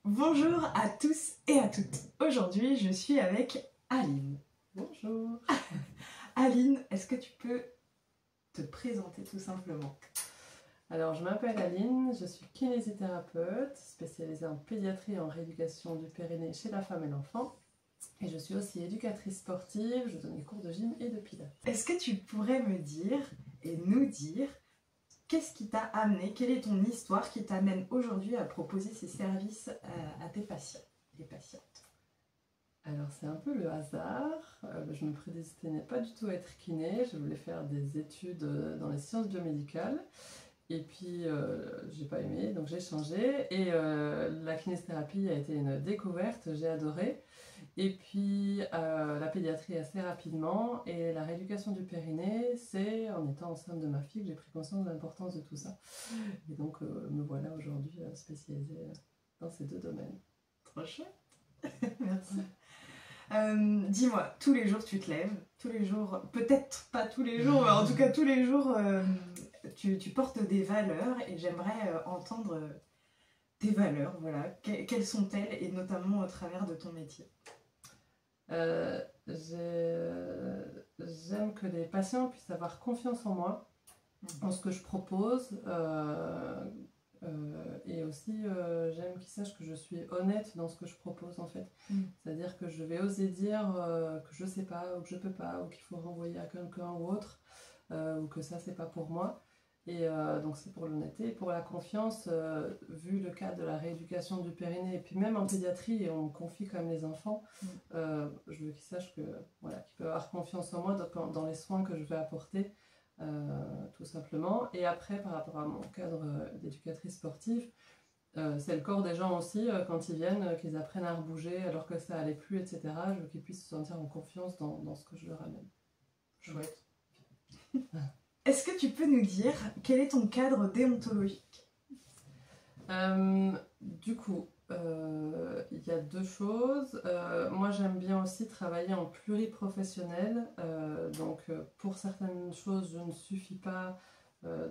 Bonjour à tous et à toutes. Aujourd'hui, je suis avec Aline. Bonjour. Aline, est-ce que tu peux te présenter tout simplement? Alors, je m'appelle Aline, je suis kinésithérapeute spécialisée en pédiatrie et en rééducation du périnée chez la femme et l'enfant. Et je suis aussi éducatrice sportive, je donne des cours de gym et de pilates. Est-ce que tu pourrais me dire et nous dire qu'est-ce qui t'a amené, quelle est ton histoire qui t'amène aujourd'hui à proposer ces services à tes patients et patientes? Alors, c'est un peu le hasard. Je me prédestinais pas du tout à être kiné, je voulais faire des études dans les sciences biomédicales. Et puis, j'ai pas aimé, donc j'ai changé. Et la kinésithérapie a été une découverte, j'ai adoré. Et puis, la pédiatrie assez rapidement. Et la rééducation du périnée, c'est en étant enceinte de ma fille que j'ai pris conscience de l'importance de tout ça. Et donc, me voilà aujourd'hui spécialisée dans ces deux domaines. Trop chouette. Merci. Dis-moi, tous les jours tu te lèves, tous les jours, peut-être pas tous les jours, mais en tout cas tous les jours, tu portes des valeurs et j'aimerais entendre tes valeurs, voilà. Quelles sont-elles et notamment au travers de ton métier? J'aime que les patients puissent avoir confiance en moi, en ce que je propose. Et aussi, j'aime qu'ils sachent que je suis honnête dans ce que je propose en fait. C'est-à-dire que je vais oser dire que je sais pas, ou que je peux pas, ou qu'il faut renvoyer à quelqu'un ou autre, ou que ça c'est pas pour moi. Et donc c'est pour l'honnêteté. Pour la confiance, vu le cas de la rééducation du périnée, et puis même en pédiatrie, et on me confie quand même les enfants, je veux qu'ils sachent que, voilà, qu'ils peuvent avoir confiance en moi dans les soins que je vais apporter. Tout simplement. Et après, par rapport à mon cadre d'éducatrice sportive, c'est le corps des gens aussi, quand ils viennent, qu'ils apprennent à rebouger alors que ça allait plus, etc. Je veux qu'ils puissent se sentir en confiance dans ce que je leur amène. Chouette. Est-ce que tu peux nous dire quel est ton cadre déontologique? Du coup, il y a deux choses. Moi, j'aime bien aussi travailler en pluriprofessionnel. Donc, pour certaines choses, je ne suffis pas.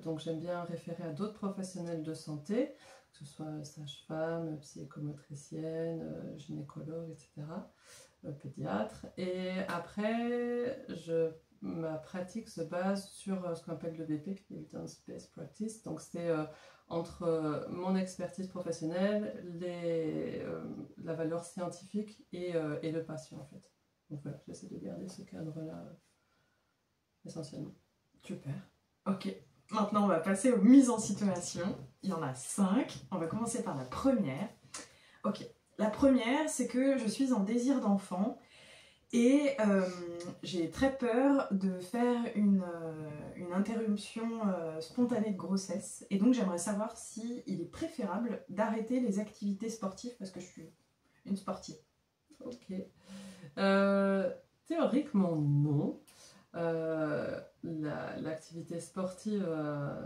Donc, j'aime bien référer à d'autres professionnels de santé, que ce soit sage-femme, psychomotricienne, gynécologue, etc., pédiatre. Et après, ma pratique se base sur ce qu'on appelle le BP, Evidence-Based Practice. Donc, c'est entre mon expertise professionnelle, la valeur scientifique et le patient en fait. Donc voilà, j'essaie de garder ce cadre-là essentiellement. Super. Ok. Maintenant, on va passer aux mises en situation. Il y en a 5. On va commencer par la première. Ok. La première, c'est que je suis en désir d'enfant et j'ai très peur de faire une interruption spontanée de grossesse. Et donc, j'aimerais savoir s'il est préférable d'arrêter les activités sportives parce que je suis une sportive. Ok. Théoriquement, non. L'activité sportive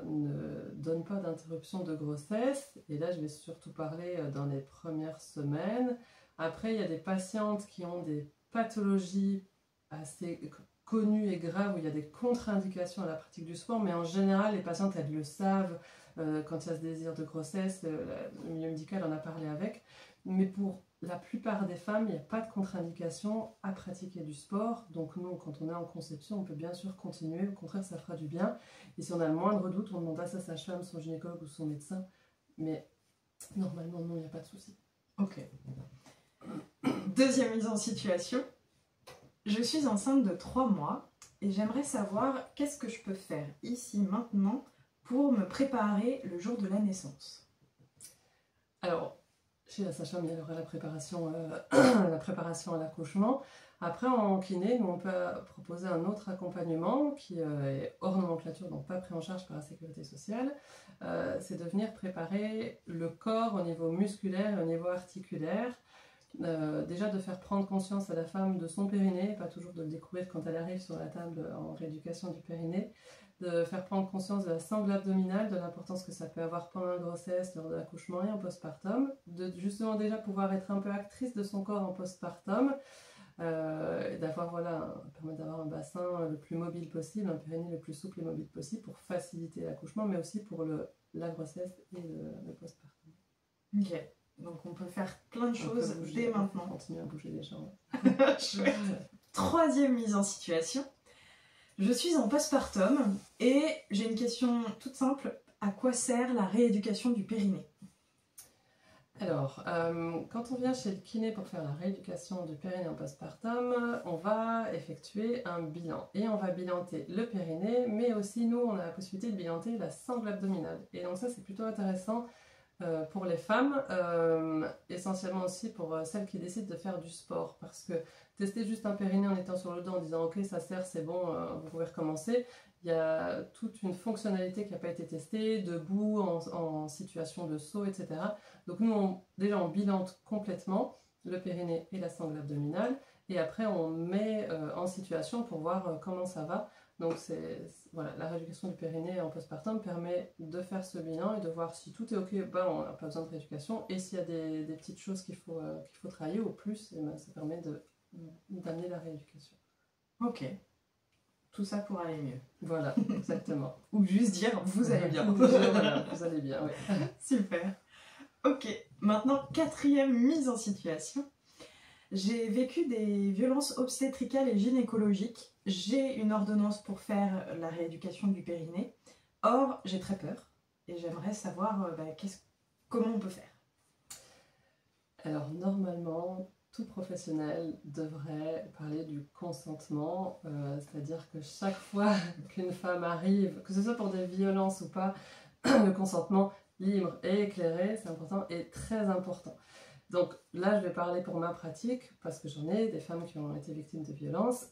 ne donne pas d'interruption de grossesse. Et là, je vais surtout parler dans les premières semaines. Après, il y a des patientes qui ont des pathologies assez connues et graves où il y a des contre-indications à la pratique du sport. Mais en général, les patientes, elles le savent quand il y a ce désir de grossesse. Le milieu médical en a parlé avec. Mais pour la plupart des femmes, il n'y a pas de contre-indication à pratiquer du sport. Donc nous, quand on est en conception, on peut bien sûr continuer. Au contraire, ça fera du bien. Et si on a le moindre doute, on demande à sa sage-femme, son gynécologue ou son médecin. Mais normalement, non, il n'y a pas de souci. Ok. Deuxième mise en situation. Je suis enceinte de 3 mois et j'aimerais savoir qu'est-ce que je peux faire ici, maintenant, pour me préparer le jour de la naissance. Alors, chez la sage-femme, il y aura la préparation à l'accouchement. Après, en kiné, on peut proposer un autre accompagnement qui est hors nomenclature, donc pas pris en charge par la sécurité sociale. C'est de venir préparer le corps au niveau musculaire et au niveau articulaire. Déjà de faire prendre conscience à la femme de son périnée, pas toujours de le découvrir quand elle arrive sur la table en rééducation du périnée, de faire prendre conscience de la sangle abdominale, de l'importance que ça peut avoir pendant la grossesse, lors de l'accouchement et en postpartum, de justement déjà pouvoir être un peu actrice de son corps en postpartum, et d'avoir, voilà, permettre d'avoir un bassin le plus mobile possible, un périnée le plus souple et mobile possible pour faciliter l'accouchement, mais aussi pour la grossesse et le postpartum. Ok. Donc on peut faire plein de choses dès maintenant. On continue à bouger les jambes. Chouette. Troisième mise en situation. Je suis en postpartum et j'ai une question toute simple. À quoi sert la rééducation du périnée? Alors, quand on vient chez le kiné pour faire la rééducation du périnée en postpartum, on va effectuer un bilan. Et on va bilanter le périnée, mais aussi nous, on a la possibilité de bilanter la sangle abdominale. Et donc ça, c'est plutôt intéressant pour les femmes, essentiellement aussi pour celles qui décident de faire du sport. Parce que tester juste un périnée en étant sur le dos en disant « Ok, ça sert, c'est bon, vous pouvez recommencer », il y a toute une fonctionnalité qui n'a pas été testée, debout, en situation de saut, etc. Donc nous, déjà, on bilante complètement le périnée et la sangle abdominale, et après, on met en situation pour voir comment ça va. Donc voilà, la rééducation du périnée en postpartum permet de faire ce bilan et de voir si tout est ok, ben, on n'a pas besoin de rééducation, et s'il y a des petites choses qu'il faut travailler au plus, et ben, ça permet d'amener la rééducation. Ok. Tout ça pour aller mieux. Voilà, exactement. Ou juste dire vous allez bien. Voilà, vous allez bien, oui. Super. Ok, maintenant quatrième mise en situation. J'ai vécu des violences obstétricales et gynécologiques. J'ai une ordonnance pour faire la rééducation du périnée. Or, j'ai très peur et j'aimerais savoir comment on peut faire. Alors, normalement, tout professionnel devrait parler du consentement, c'est-à-dire que chaque fois qu'une femme arrive, que ce soit pour des violences ou pas, le consentement libre et éclairé, c'est important et très important. Donc là, je vais parler pour ma pratique, parce que j'en ai des femmes qui ont été victimes de violences.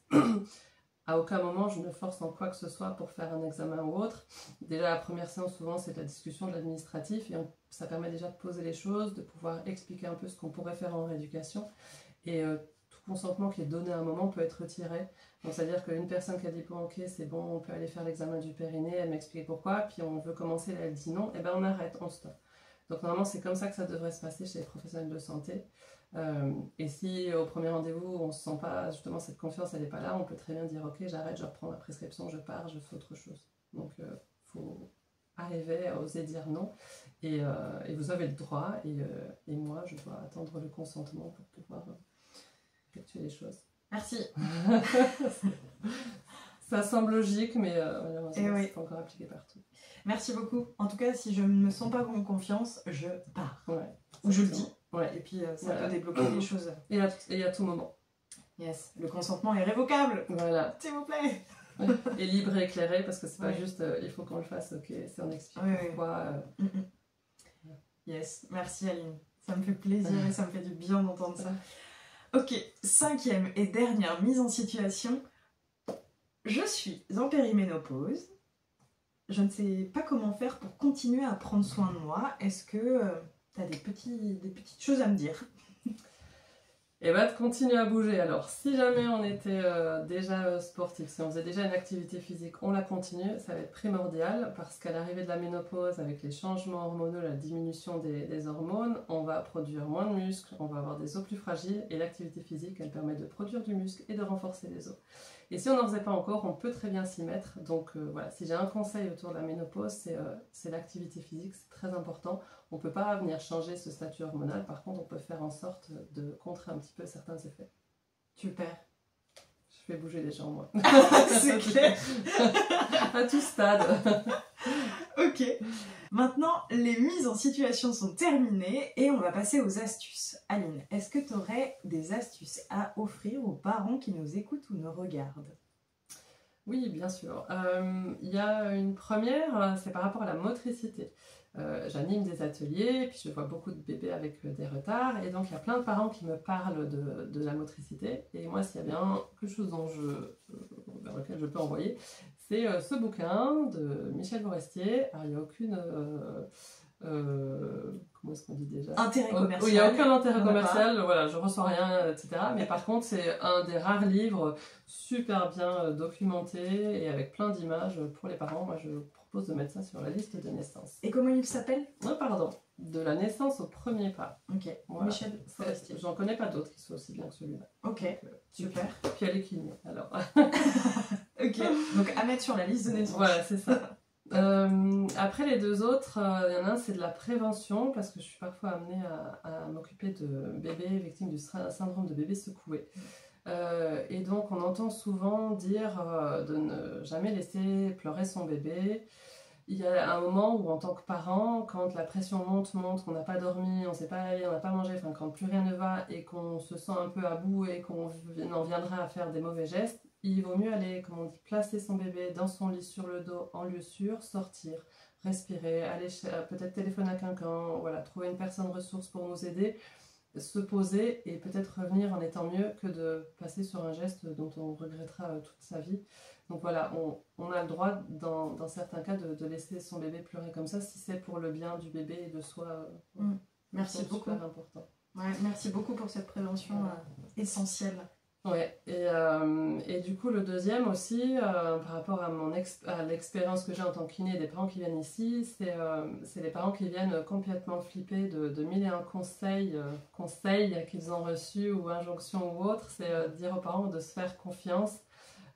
À aucun moment, je ne force en quoi que ce soit pour faire un examen ou autre. Déjà, la première séance, souvent, c'est de la discussion de l'administratif, et ça permet déjà de poser les choses, de pouvoir expliquer un peu ce qu'on pourrait faire en rééducation. Et tout consentement qui est donné à un moment peut être retiré. Donc, c'est-à-dire qu'une personne qui a dit bon, ok, c'est bon, on peut aller faire l'examen du périnée, elle m'explique pourquoi, puis on veut commencer, elle dit non, et ben on arrête, on stoppe. Donc normalement, c'est comme ça que ça devrait se passer chez les professionnels de santé. Et si au premier rendez-vous, on ne se sent pas, justement, cette confiance, elle n'est pas là, on peut très bien dire ok, j'arrête, je reprends ma prescription, je pars, je fais autre chose. Donc il faut arriver à oser dire non. Et vous avez le droit, et moi, je dois attendre le consentement pour pouvoir effectuer les choses. Merci. Ça semble logique, mais malheureusement, oui. c'est pas encore appliqué partout. Merci beaucoup. En tout cas, si je ne me sens pas en confiance, je pars. Ouais, ou je le dis. Ouais. Et puis ça peut débloquer des choses. Et à tout moment. Yes. Le consentement est révocable. Voilà. S'il vous plaît. Et libre et éclairé, parce que c'est pas juste il faut qu'on le fasse, ok, c'est on explique pourquoi. Yes. Merci Aline. Ça me fait plaisir et ça me fait du bien d'entendre ça. Ok, cinquième et dernière mise en situation. Je suis en périménopause. Je ne sais pas comment faire pour continuer à prendre soin de moi. Est-ce que tu as des petites choses à me dire? Et bah, de continuer à bouger. Alors, si jamais on était déjà sportif, si on faisait déjà une activité physique, on la continue, ça va être primordial, parce qu'à l'arrivée de la ménopause, avec les changements hormonaux, la diminution des hormones, on va produire moins de muscles, on va avoir des os plus fragiles, et l'activité physique, elle permet de produire du muscle et de renforcer les os. Et si on n'en faisait pas encore, on peut très bien s'y mettre. Donc voilà, si j'ai un conseil autour de la ménopause, c'est l'activité physique, c'est très important. On ne peut pas venir changer ce statut hormonal, par contre on peut faire en sorte de contrer un petit peu certains effets. Super. Je fais bouger les gens, moi. C'est clair. À tout stade. Ok. Maintenant, les mises en situation sont terminées et on va passer aux astuces. Aline, est-ce que tu aurais des astuces à offrir aux parents qui nous écoutent ou nous regardent? Oui, bien sûr. Il y a une première, c'est par rapport à la motricité. J'anime des ateliers, puis je vois beaucoup de bébés avec des retards, et donc il y a plein de parents qui me parlent de la motricité. Et moi, s'il y a bien quelque chose vers lequel je peux envoyer, c'est ce bouquin de Michel Forestier. Alors, il n'y a aucune... comment est-ce qu'on dit déjà? Intérêt commercial. Oui, il n'y a aucun intérêt commercial, voilà, je reçois rien, etc. Mais par contre, c'est un des rares livres super bien documentés et avec plein d'images pour les parents. Moi, je propose de mettre ça sur la liste de naissance. Et comment il s'appelle? Pardon, de la naissance au premier pas. Ok, voilà. Michel Forestier. J'en connais pas d'autres qui sont aussi bien que celui-là. Ok, super. Puis elle est kiné, alors. Ok, donc à mettre sur la liste de naissance. Voilà, c'est ça. Après les deux autres, il y en a un, c'est de la prévention, parce que je suis parfois amenée à m'occuper de bébés victimes du syndrome de bébé secoué. Et donc on entend souvent dire de ne jamais laisser pleurer son bébé. Il y a un moment où en tant que parent, quand la pression monte, qu'on n'a pas dormi, on ne sait pas aller, on n'a pas mangé, enfin quand plus rien ne va et qu'on se sent un peu à bout et qu'on en viendra à faire des mauvais gestes, il vaut mieux aller, comme on dit, placer son bébé dans son lit sur le dos en lieu sûr, sortir, respirer, aller peut-être téléphoner à quelqu'un, voilà, trouver une personne ressource pour nous aider, se poser et peut-être revenir en étant mieux que de passer sur un geste dont on regrettera toute sa vie. Donc voilà, on a le droit dans certains cas de laisser son bébé pleurer comme ça si c'est pour le bien du bébé et de soi. Merci beaucoup. Super important. Ouais, merci beaucoup pour cette prévention essentielle. Ouais, et du coup le deuxième aussi, par rapport à l'expérience que j'ai en tant que kiné des parents qui viennent ici, c'est les parents qui viennent complètement flipper de mille et un conseils qu'ils ont reçus ou injonctions ou autres, c'est dire aux parents de se faire confiance.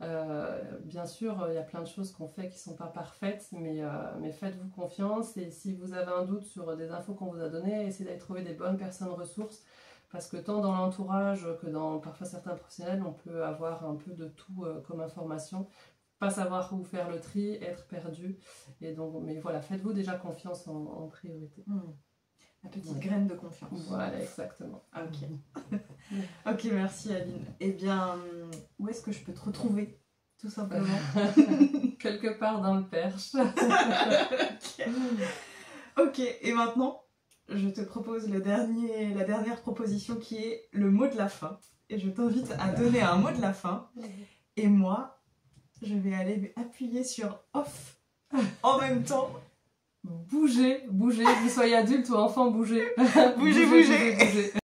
Bien sûr, il y a plein de choses qu'on fait qui ne sont pas parfaites, mais faites-vous confiance et si vous avez un doute sur des infos qu'on vous a données, essayez d'aller trouver des bonnes personnes ressources. Parce que tant dans l'entourage que dans parfois certains professionnels, on peut avoir un peu de tout comme information, pas savoir où faire le tri, être perdu. Et donc, mais voilà, faites-vous déjà confiance en priorité. La petite graine de confiance. Voilà, exactement. Ok. Ok, merci Aline. Eh bien, où est-ce que je peux te retrouver, tout simplement? Quelque part dans le Perche. Ok, et maintenant je te propose la dernière proposition qui est le mot de la fin. Et je t'invite à donner un mot de la fin. Et moi, je vais aller appuyer sur off en même temps. Bougez, que vous soyez adulte ou enfant, bougez. Bougez.